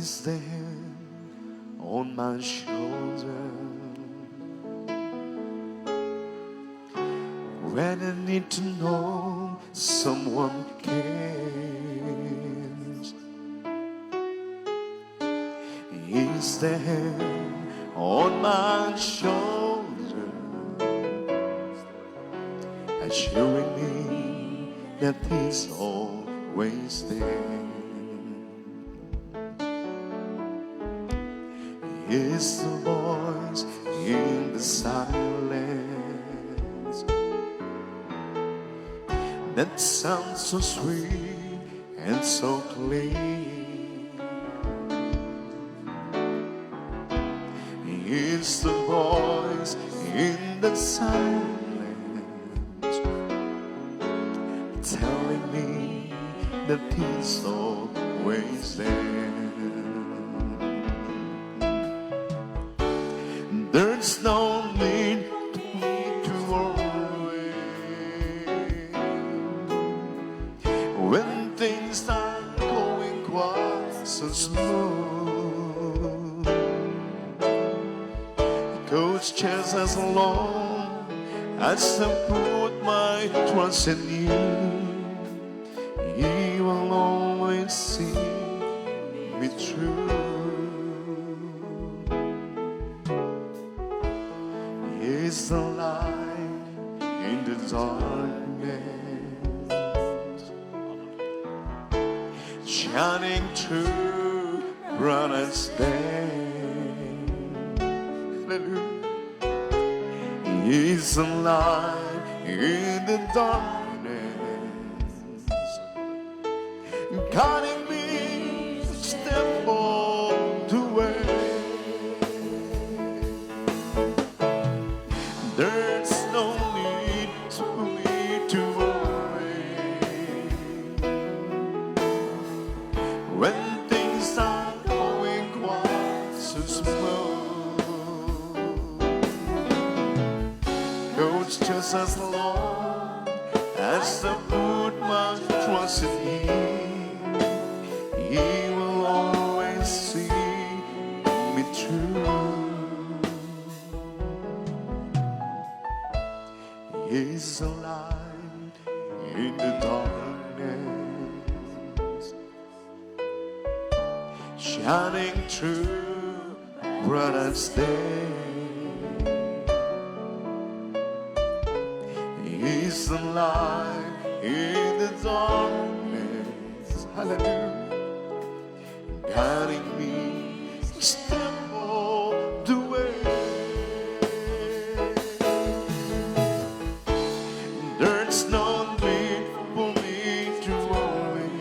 Is the hand on my shoulder when I need to know someone cares. Is the hand on my shoulder assuring me that He's always there. Is the voice in the silence that sounds so sweet and so clean. Is the voice in the silence telling me that He's always there. There's no need to worry when things are going quite so smooth. Coach just as long as I put my trust in you, He will always see me through. Is the light in the darkness, shining through bright as day. Is the light in the darkness, guiding me step on the way. There's no need for me to worry when things are going quite so smooth. Coach, just as long as I put my trust in Him, He will always see me through. Is the light in the darkness, shining through bright as day. Is the light in the darkness, hallelujah, guiding me step on the way. There's no need for me to worry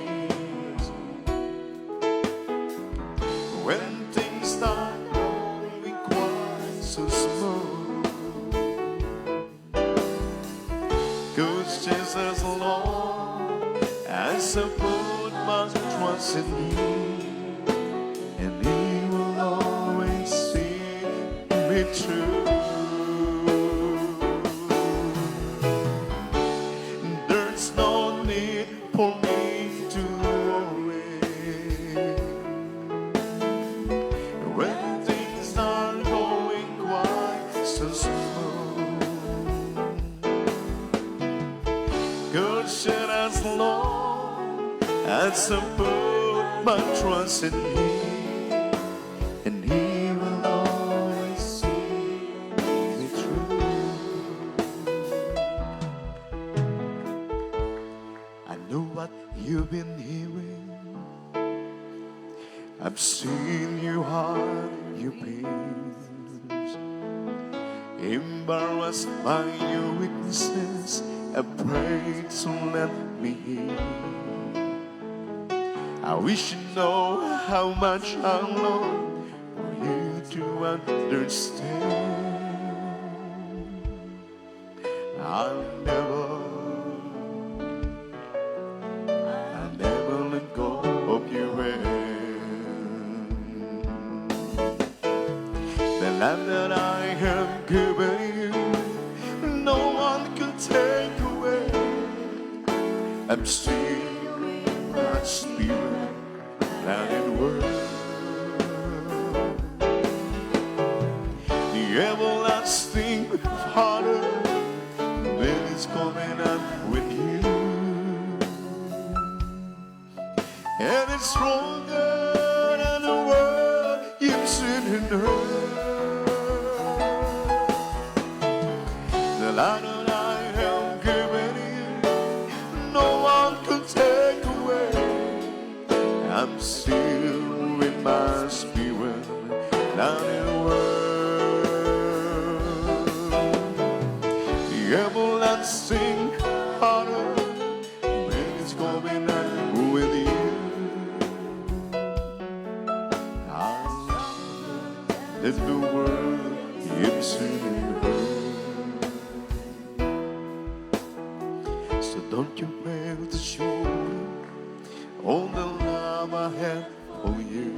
when things start going quite so smooth. 'Cause just as long as I put my trust in Him, and He will always see me through. For me to worry when things are going quite so smooth. God said as long as I put my trust in Him, and He will always see me through. I know what you've been hearing. I've seen you hide your pains, embarrassed by your weaknesses, afraid to let me in. I wish you know how much I long for you to understand. I'll never let go of your hand. The land that I have given you, no one can take away. I'm still in my spirit, and in word. and it's stronger than the world you've seen and heard. The light that I have given you, no one can take away. I'm sealed with my spirit, down in the world. The everlasting honor, when it's going on with you, there's the world you've seen and heard. So don't you have to show all the love I have for you.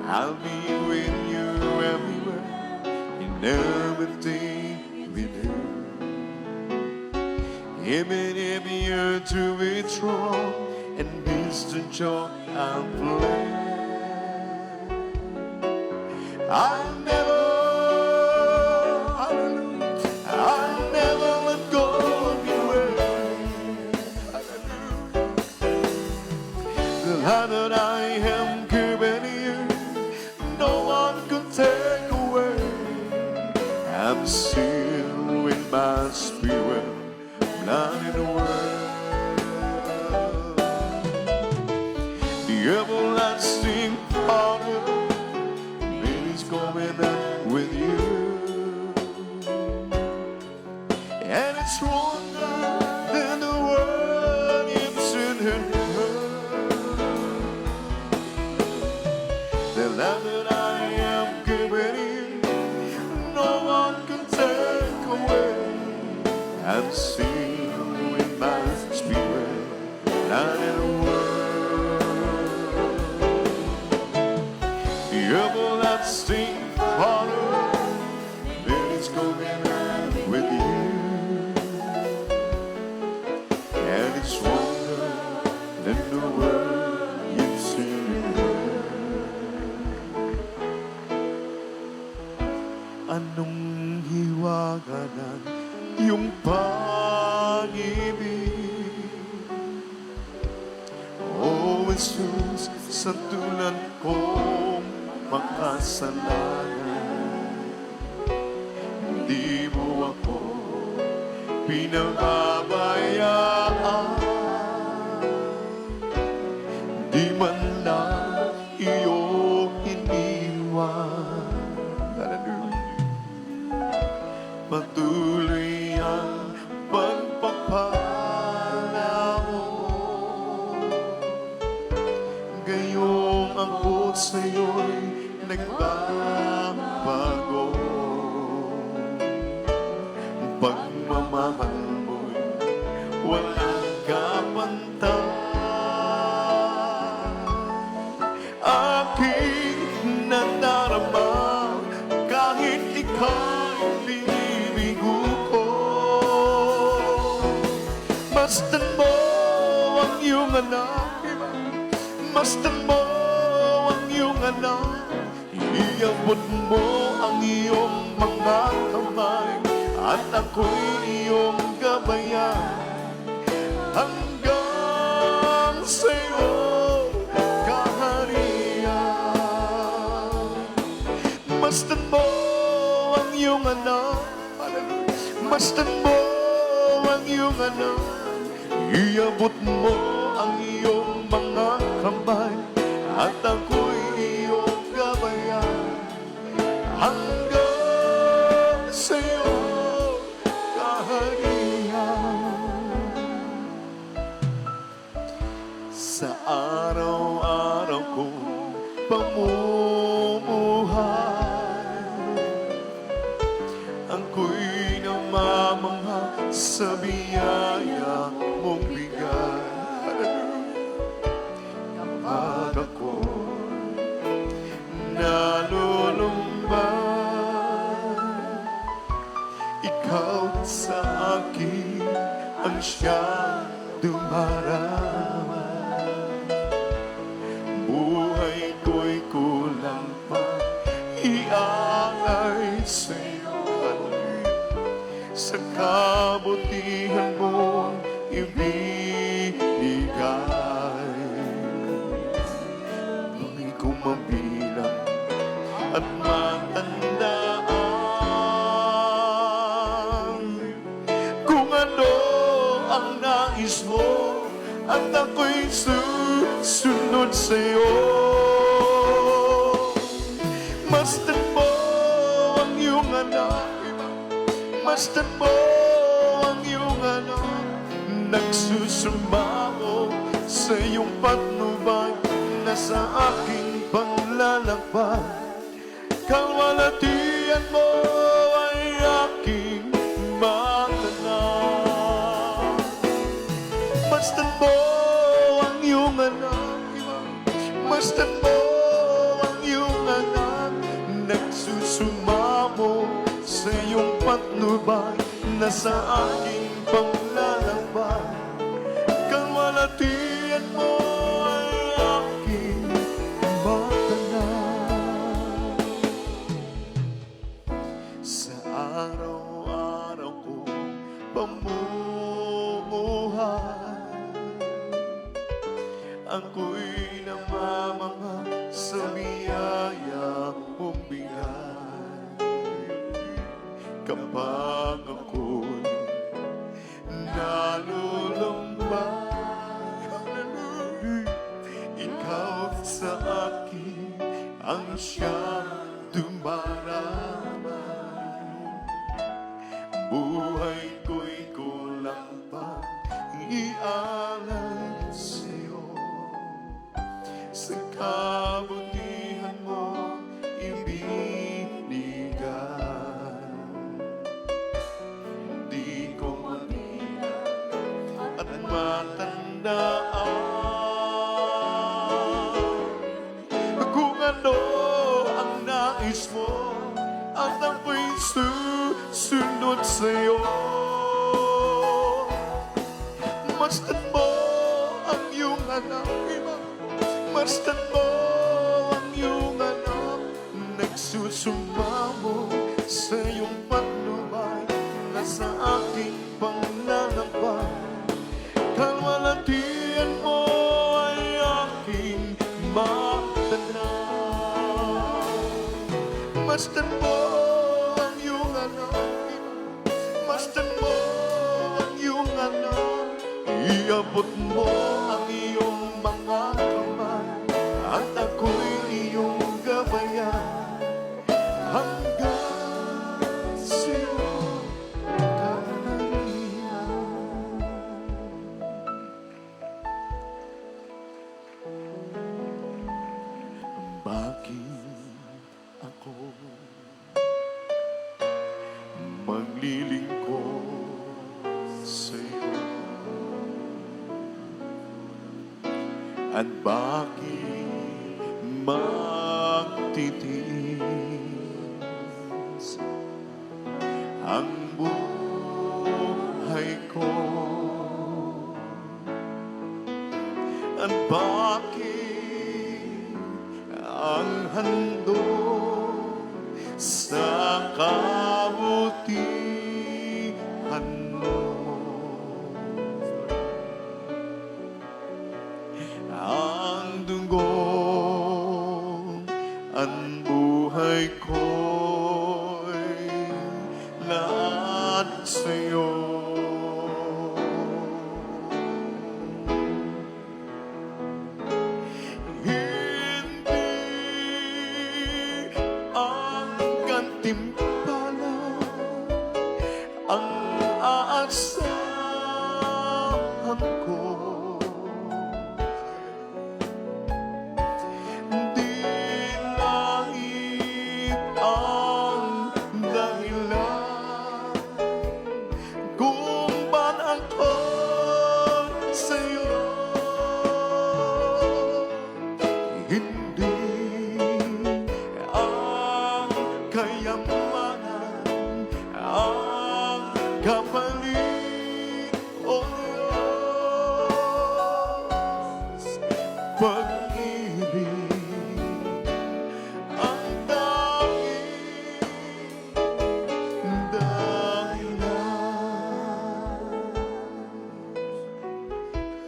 I'll be with you everywhere, in everything we do. Even if you're to withdraw and miss the joy I'm playing, I'll never let go of your way. The light that I am giving you, no one can take away. I'm sealed with my spirit, blood in the world. The everlasting honor, going on with you, and it's stronger than the world you've seen and heard. The love that I am giving you, no one can take away. I'm sealed with my spirit, not in the world. The everlasting Father, then it's going on with you, and it's stronger than the world you've seen and heard. Anong hiwaga ng iyong pag-ibig, O Jesus, sa tulad kong makasalanan, hindi mo ako pinababayaan, di man lang iyo iniwan. Patuloy ang pagpapala mo, gayong ako sa'yo'y nagbabago. Pagmamahal mo'y walang kapantay. Aking nadarama kahit ika'y binibigo ko. Masdan mo ang iyong anak, masdan mo ang iyong anak, iabot mo ang iyong mga kamay, at ako'y iyong gabayan hanggang sa'yo kaharian. Masdan mo ang iyong anak, masdan mo ang iyong anak, iabot mo ang iyong mga kamay, at ako'y iyong gabayan hanggang sa'yo kaharian. Sa araw-araw kong pamumuhay, ako'y namamangha sa biyaya mong bigay. Kapag ako nalulumbay, ikaw sa akin ang siyang dumarama. Buhay ko'y kulang pa, iaalay sa'yo, sa kabutihan mo ibibigay. mabilang at matandaan. Kung ano ang nais mo at ako'y susunod sa'yo. Masdan mo ang iyong anak, masdan mo ang iyong anak, nagsusumamo sa iyong patnubay na sa aking paglalakbay. Kalwalatian mo ay aking matanan. Masdan mo ang iyong anak, masdan mo ang iyong anak, nagsusumamo sa iyong patnubay na sa aking paglalakbay. Kalwalatian mo ay aking matanan. Sa araw-araw ko pamumuhay, ako'y namamanga sa biyaya mong bigay. Kapag ako'y nalulumbay, ikaw sa akin ang siyang dumarama. Buhay ko'y kulang pa ialay sa'yo. Sa kabutihan mo ibinigay, di ko manilang at matandaan. Kung ano ang nais mo at ako'y susunod sa'yo. Masdan mo ang iyong anak, masdan mo ang iyong anak, nagsusumamo sa iyong patnubay na sa aking paglalakbay. Kalwalatian mo ay aking matanan. Masdan mo ang iyong anak, masdan mo ang iyong anak, iabot mo ang iyong mga kamay at ako'y iyong gabayan hanggang sa'yo kahilingan. Bakit ako maglilingkod sa'yo? At bakit magtitiis ang buhay ko? At bakit ang handog sa kabutihan mo? Ang dugo, ang buhay ko'y lahat sa'yo. Hindi ang gantimpala ang aasahan ko. Hindi ang kayamanan ang kapalit o Diyos. Pag-ibig ang tanging dahilan.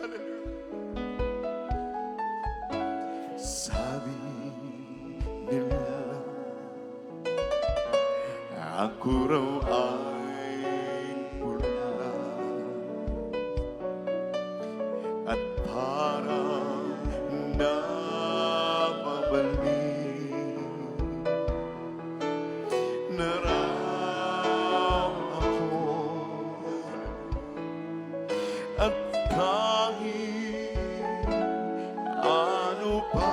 Hallelujah. Sabi ako raw ay pula at parang namabalik na raw ako at kahit ano pa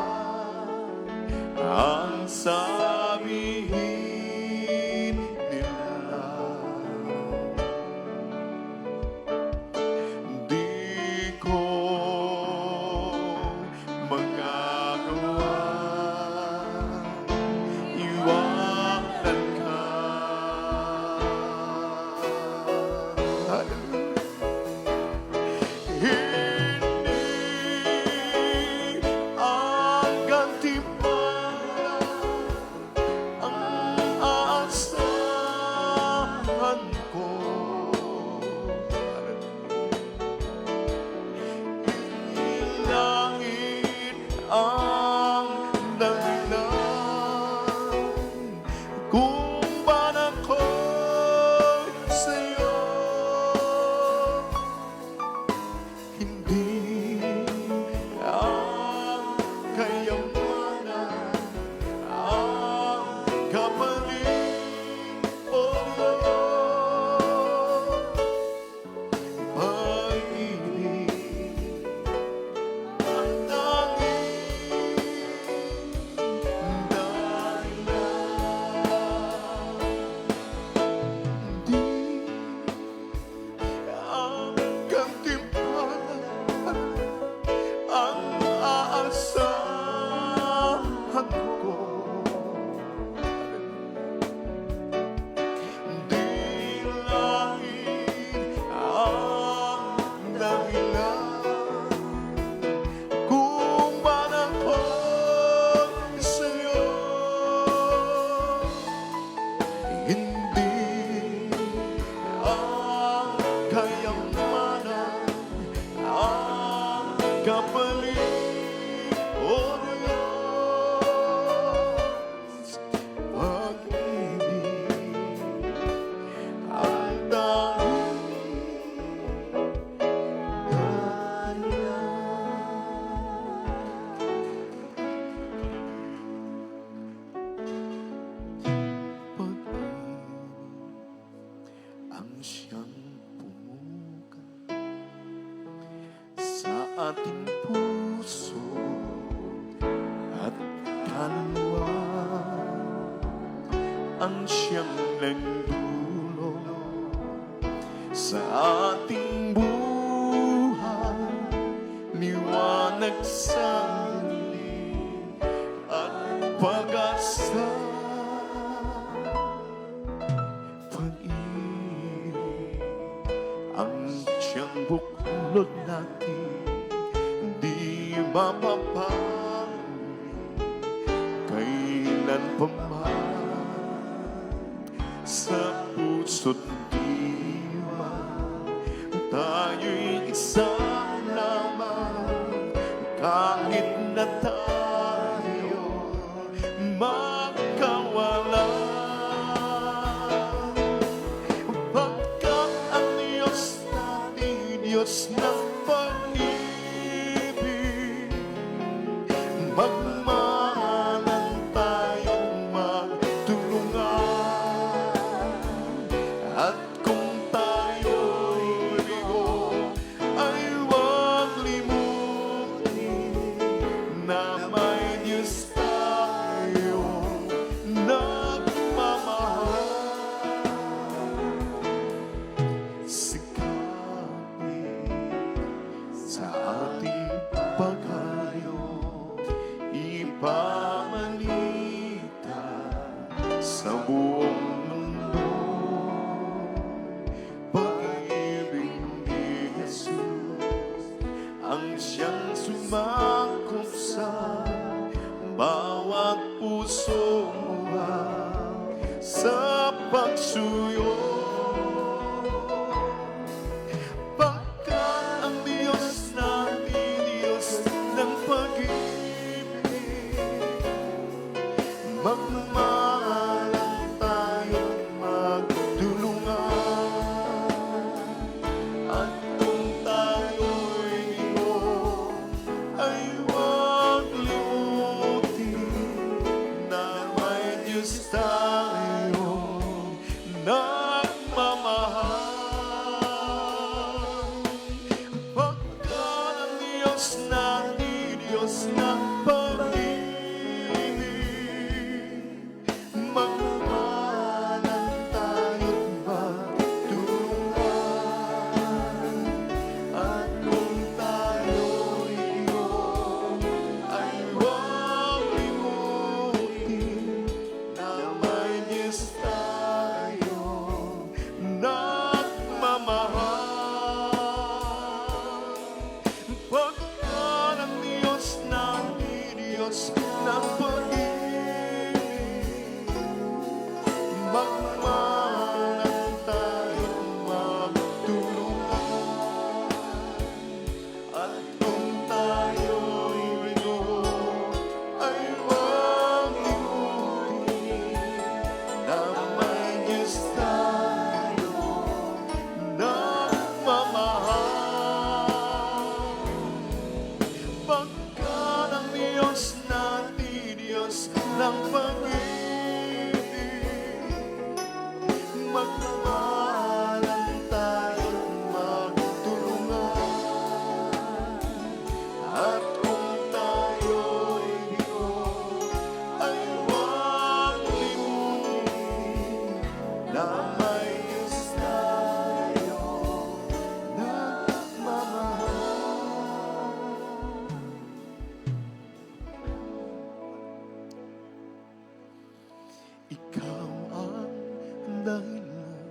ang sabihin nila, di ko magagawa iwanan ka. Hindi ang gantimpala ang aasahan ko. Langit ang dahilan kung ba't ako'y sa'yo. Hindi ang kayamanan ang kapalit o pag-ibig ang tanging dahilan. Di ang gantimpala ang aasahan ko. Di langit ang dahilan kung ba't ako'y sa'yo. Hindi ang kayamanan ang kapalit o Diyos. Pag-ibig ang tanging ang siyang pumuka sa ating puso at kaluluwa, ang siyang nagdulot sa ating buhay, liwanag sa dilim at pag-asa. Pag-ibig ang siyang buklod natin, di mapapawi kailan pa man. Sa puso't diwa tayo'y isang lamang, kahit na tayo magkawala. Pagkat ang Diyos natin, Diyos ng pag-ibig, magmahalan tayong magtulungan. At kung tayo'y bigo, ay huwag limutin na may Diyos ng pag-ibig, magmamahalan tayo't magtulungan. At kung tayo'y iyon ay huwag limutin na may Diyos tayong nagmamahal. Pagka ng Diyos ng Diyos ng pag-ibig, magmamahalan tayong magtulungan. At kung tayo'y bigo ay huwag limutin na may Diyos tayong nagmamahal. Pagka ng Diyos natin, Diyos ng pag-ibig, magmamahalan tayo't magtulungan. At kung tayo'y bigo ay huwag limutin na may Diyos tayong nagmamahal. Ikaw ang dahilan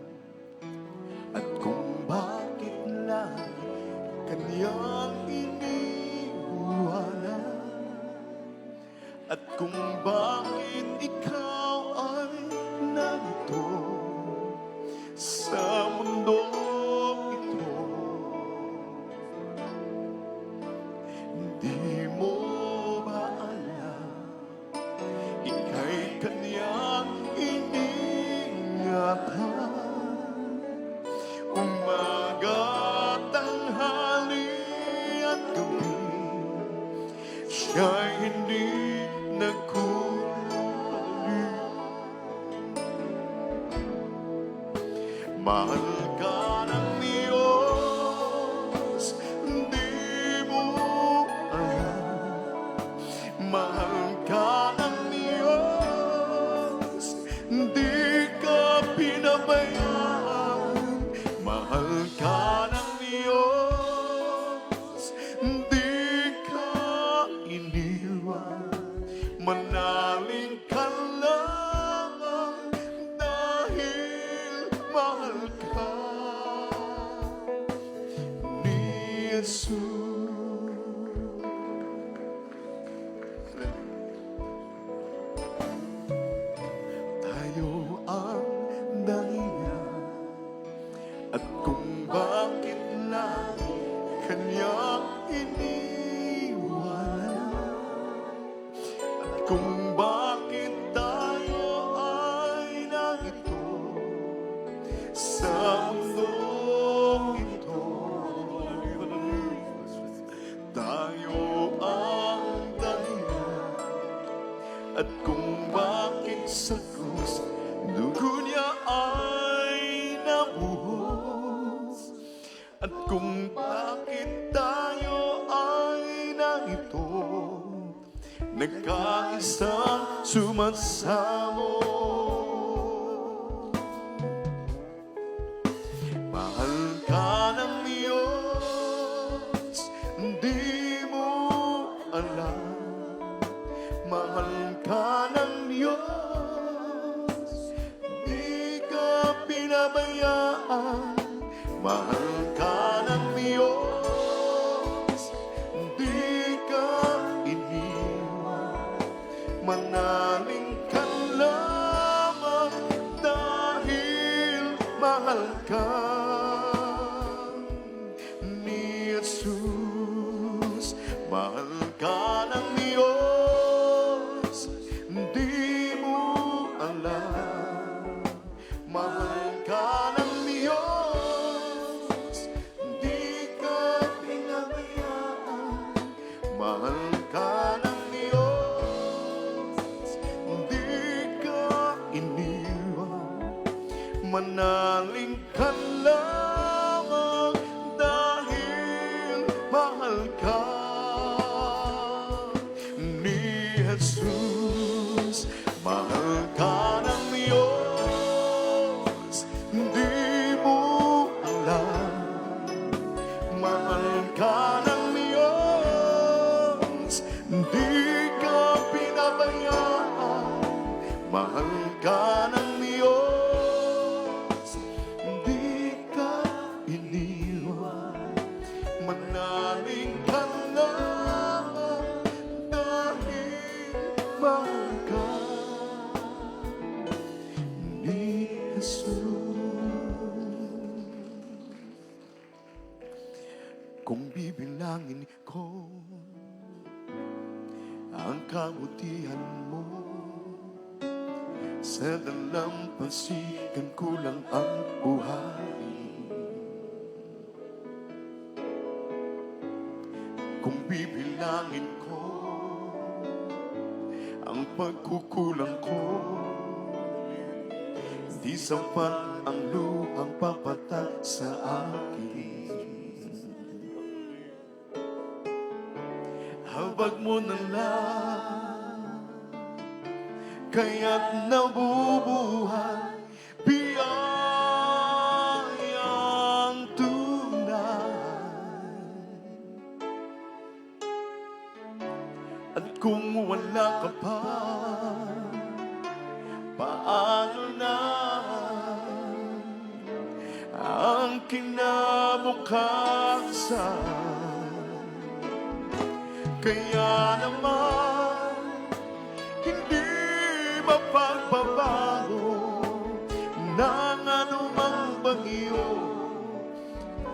at kung bakit lagi Kanyang iniiwanan, at kung bakit ikaw ay narito sa mundong ito. Hindi mo ba alam, ika'y Kanyang iningatan, umaga, tanghali at gabi, siya'y hindi nagkuhuli. Mahal ka ng Diyos, hindi mo alam. Mahal ka ng Diyos, hindi ka pinabayaan. Mahal ka ng Diyos, hindi ka iniwan. Manaling ka lamang dahil mahal ka ni Jesus. Tayo ang dahilan at kung bakit lagi Kanyang iniwanan, at kung bakit tayo ay narito sa mundong ito. Tayo ang dahilan at kung bakit sa krus dugo niya ay nabuhos, at kung bakit tayo ay narito nagkaisang sumasamo. Mahal ka ng Diyos, hindi mo alam. Mahal ka ng Diyos, di ka pinabayaan. Mahal ka ng Diyos, di ka iniwan. Manaling ka lamang dahil mahal ka ni Jesus. Mahal ka ng Diyos, di mo alam. Mahal ka ng Diyos, di ka pinabayaan. Mahal ka ng Diyos, di ka iniwan. Manaling ka lamang dahil mahal ka Jesus, mahal ka ng Diyos, hindi mo alam. Mahal ka ng Diyos, hindi ka pinabayaan. Mahal ka ng Diyos, hindi ka iniwan. Manalig ka lamang dahil mahal ka ni Jesus. Kung bibilangin ko ang kabutihan mo, sa dalampasigan ko lang ang buhay. Kung bibilangin ko ang pagkukulang ko, di sapat ang luhang papatak sa akin. Habag mo na lang, kaya't nabubuhay biyayang tunay. At kung wala ka pa, paano na ang kinabukasan? Kaya naman hindi mapagbabago ng anumang bagyo,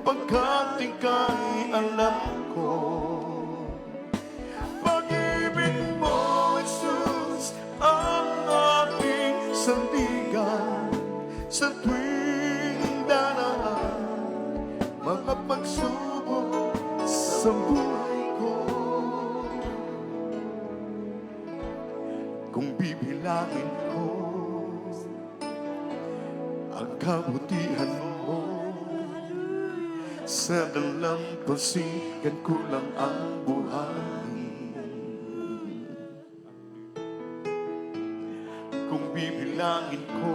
pagkat ika'y alam ko. Pag-ibig mo, Jesus, ang aking sandigan sa tuwing daraan mga pagsubok sa buhay ko. Kung bibilangin ko ang kabutihan mo, sa dalampasigan ko lang ang buhay. Kung bibilangin ko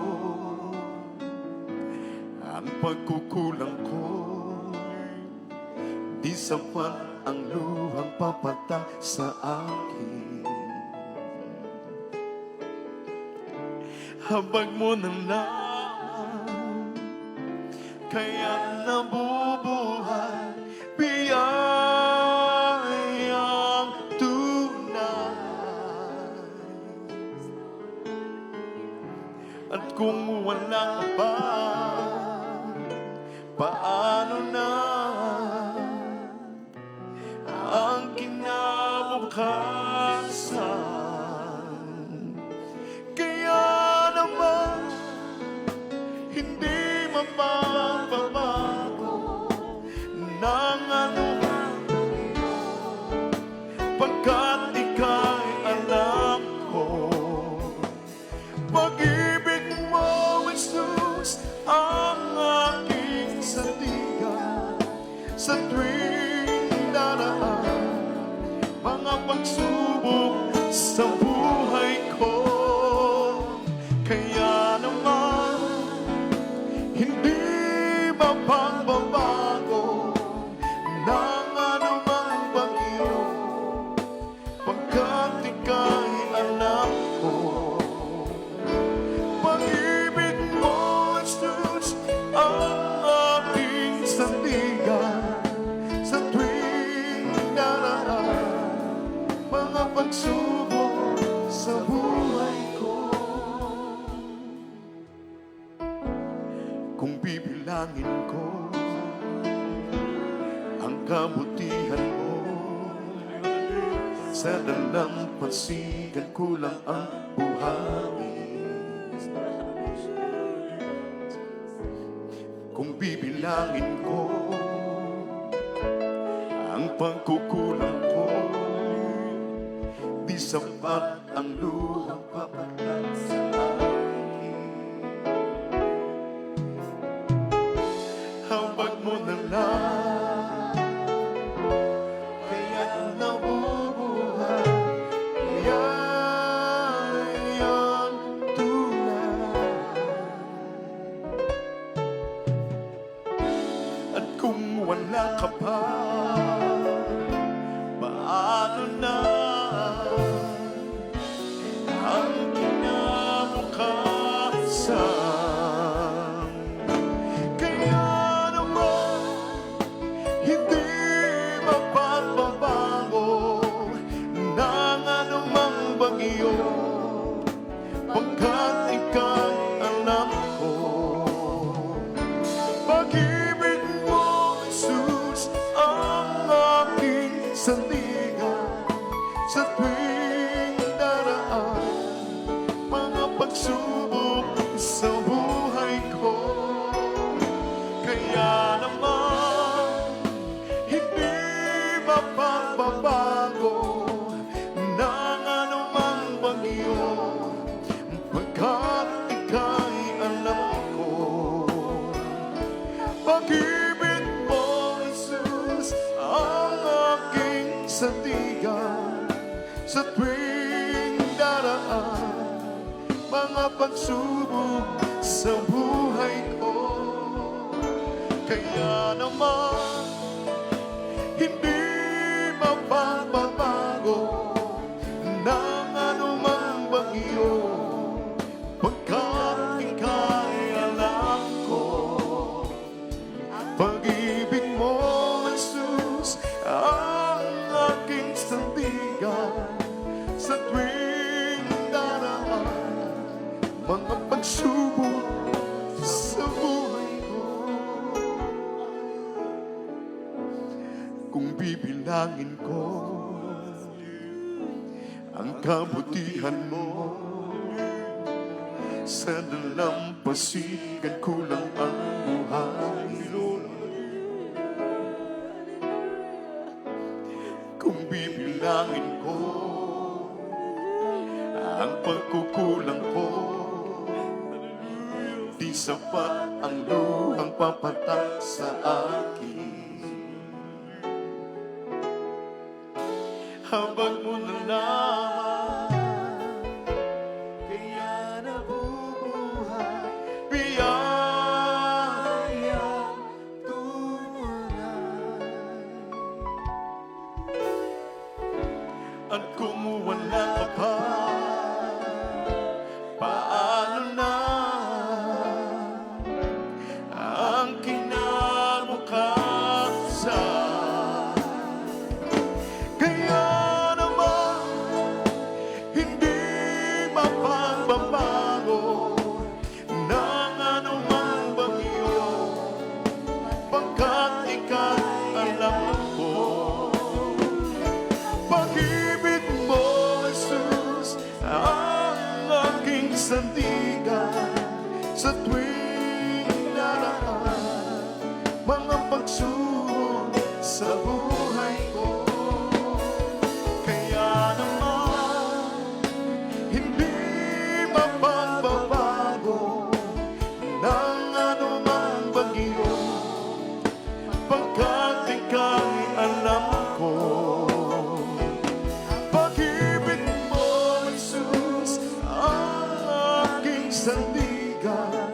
ang pagkukulang ko, di sapat ang luhang papatak sa akin. Habag mo na lang, kaya nabubuhay biyayang tunay. At kung wala ka pa, paano na ang kinabukasan? Hindi mapapabago ng anumang bagyo, pagkat ika'y alam ko. Pag-ibig mo, Jesus, ang aking sandigan sa tuwing daraan mga pagsubok sa buhay ko. Kaya naman hindi mapagbabago ng anumang bagyo, pagkat ika'y alam ko. Pag-ibig mo, Jesus, ang aking sandigan sa tuwing daraan mga pagsubok sa buhay ko. Kung bibilangin ko ang kabutihan mo, sa dalampasigan ko lang ang buhay. Kung bibilangin ko ang pagkukulang ko, di sapat ang luhang papatak sa habag mo na lang, kaya't nabubuhay bagyo, pagkat ika'y alam ko. Pag-ibig mo, Jesus, ang aking sandigan sa tuwing daraan mga pagsubok sa buhay ko. Kaya naman hindi mapagbabago ng anumang bagyo, pagkat ika'y alam ko. Pag-ibig mo, Jesus, ang aking sandigan sa tuwing daraan mga pagsubok sa buhay ko. Kaya naman hindi mapagbabago ng anumang bagyo, pagkat ika'y alam ko. Pag-ibig mo, Jesus, ang aking sandigan sa tuwing daraan mga pagsubok sa buhay ko. Kung bibilangin ko ang kabutihan mo, sa dalampasigan kulang ang buhay. Kung bibilangin ko ang pagkukulang ko, di sapat ang luhang papatak sa akin. Habang mo na lamang, kaya nabubuhay, biyayang tunay. At kung wala ka, paano na ang kinabukasan? Kaya naman hindi mapagbabago ng anumang bagyo, pagkat ika'y alam ko. Pag-ibig mo, Jesus, ang aking sandigan sa tuwing daraan mga pagsubok sa buhay ko. Kaya naman hindi mapagbabago ng anumang bagyo, pagkat ika'y alam ko. Pag-ibig mo, Jesus, ang aking sandigan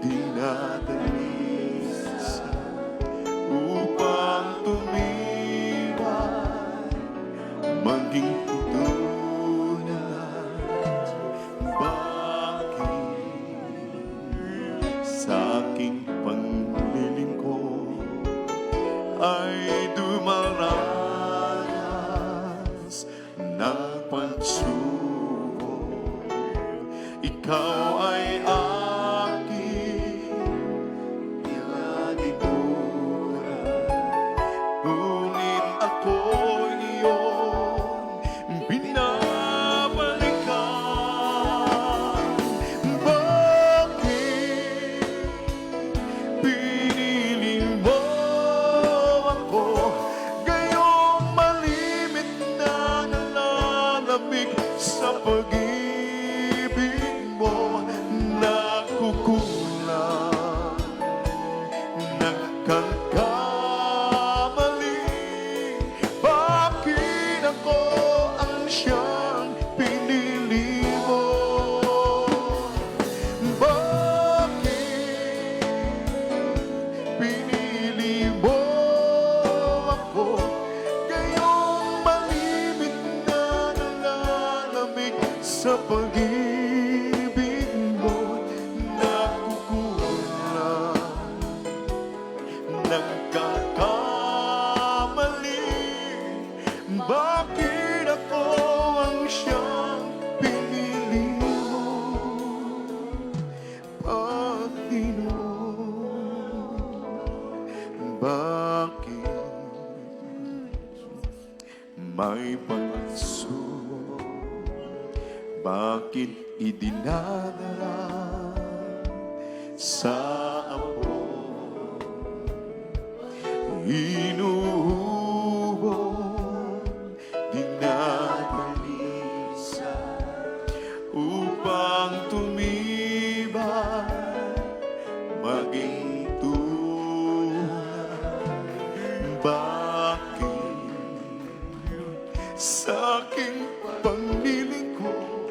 dinadalisa upang tumibay, maging tunay. Bakit sa aking paglilingkod ay dumaranas ng pagsubok? Ikaw ay aking tinalikuran, ngunit ako'y iyong binabalikan. Bakit pinili mo ako, gayong malimit na nalalamig sa pag-ibig mo? Nakukulang, nagkakamali. Bakit ako ang siyang pinili mo? Bakit pinili mo ako, gayong malimit na nalalamig sa pag-ibig mo? Nakukulang, nagkakamali. Bakit ako ang siyang pinili mo, Panginoon? Bakit may pagsubok? Bakit idinadala sa apo? Inuubog, dinadalisa upang tumibay, maging tunay. Bakit sa aking paglilingkod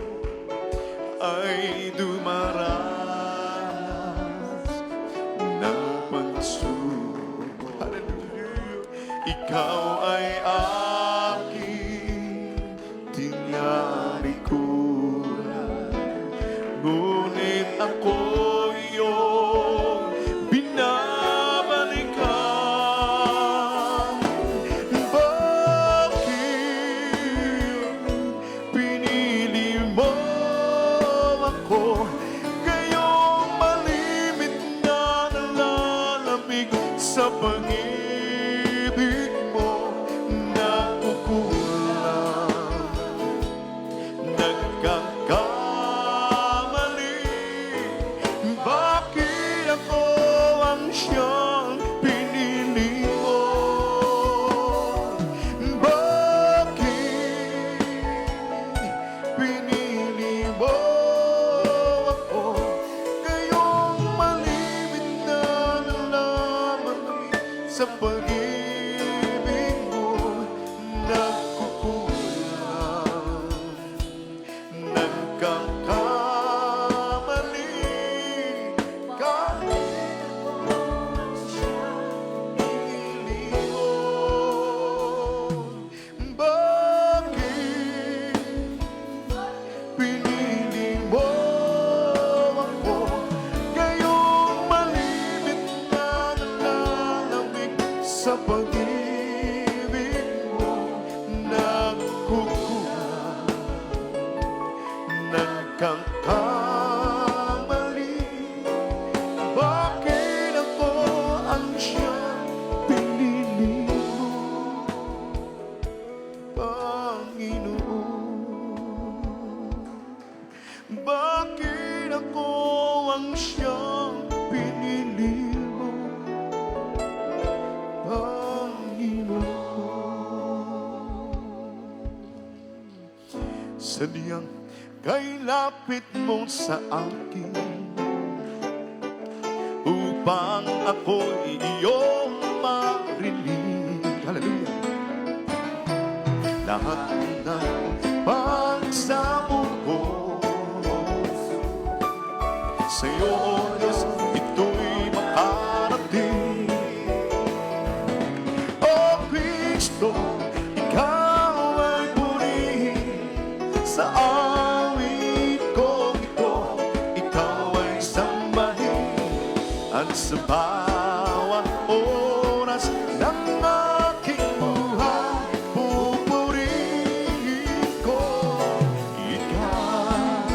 ay dumaranas ng pagsubok? Hallelujah. Ikaw ay aking tinalikuran, ngunit ako iyong binabalikan. Bakit pinili mo ako, gayong malimit na nalalamig sa pag-ibig mo? Nakukulang, nagkakamali. Bakit ako ang siyang pinili mo? Bakit pinili mo ako, gayong malimit na nalaman sa pag-ibig mo? Nakukulang, nagkakamali. Kahit ako ang siyang pinili mo. Bakit pinili mo ako, gayong malimit na nalalamig sa pag-ibig mo? Nakukulang, nagkakamali. Bakit ako ang siyang pinili mo, Panginoon? Bakit ako ang siyang pinili mo, Panginoon? Sadyang kay lapit mo sa akin, upang ako'y iyong marinig. Hallelujah. Lahat ng pagsamo ko sa'yo, Diyos, At sa bawat oras ng aking buhay, pupurihin ko ikaw.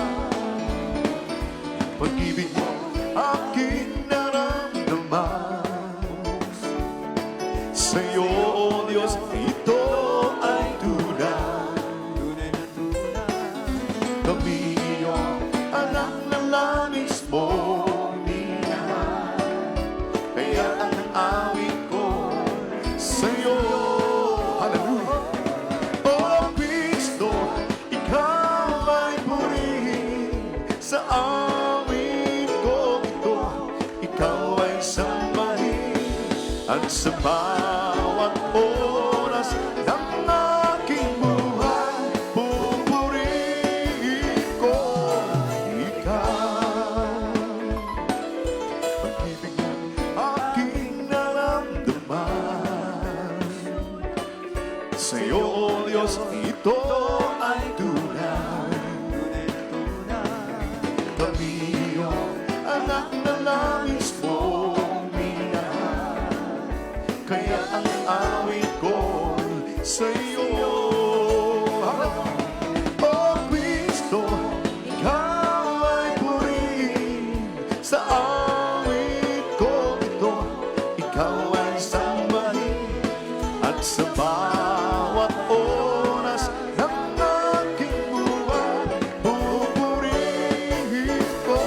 Pag-ibig mo aking naramdaman, sa'yo, O Diyos, ito ay tunay. Kami iyong anak na langis mo. Kaya ang awit ko sa'yo, hallelujah. O Kristo, ikaw ay purihin sa awit ko ito. Ikaw ay sambahin at sa bawat oras ng aking buhay, pupurihin ko ikaw. Pag-ibig mo aking naramdaman, sa'yo, O Diyos, ito ay tunay. Kami iyong anak na langis mo minahal. Kaya ang awit ko sa'yo, O Kristo, ikaw ay purihin sa awit ko ito. Ikaw ay sambahin at sa bawat oras ng aking buhay, pupurihin ko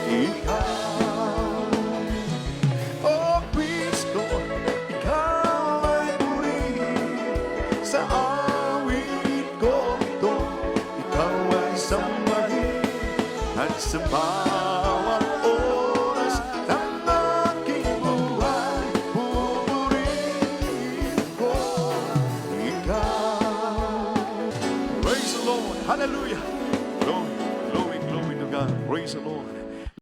ikaw. O Kristo, ikaw ay purihin sa awit ko ito. Ikaw ay sambahin at sa bawat oras ng aking buhay, pupurihin ko ikaw. Praise the Lord. Hallelujah.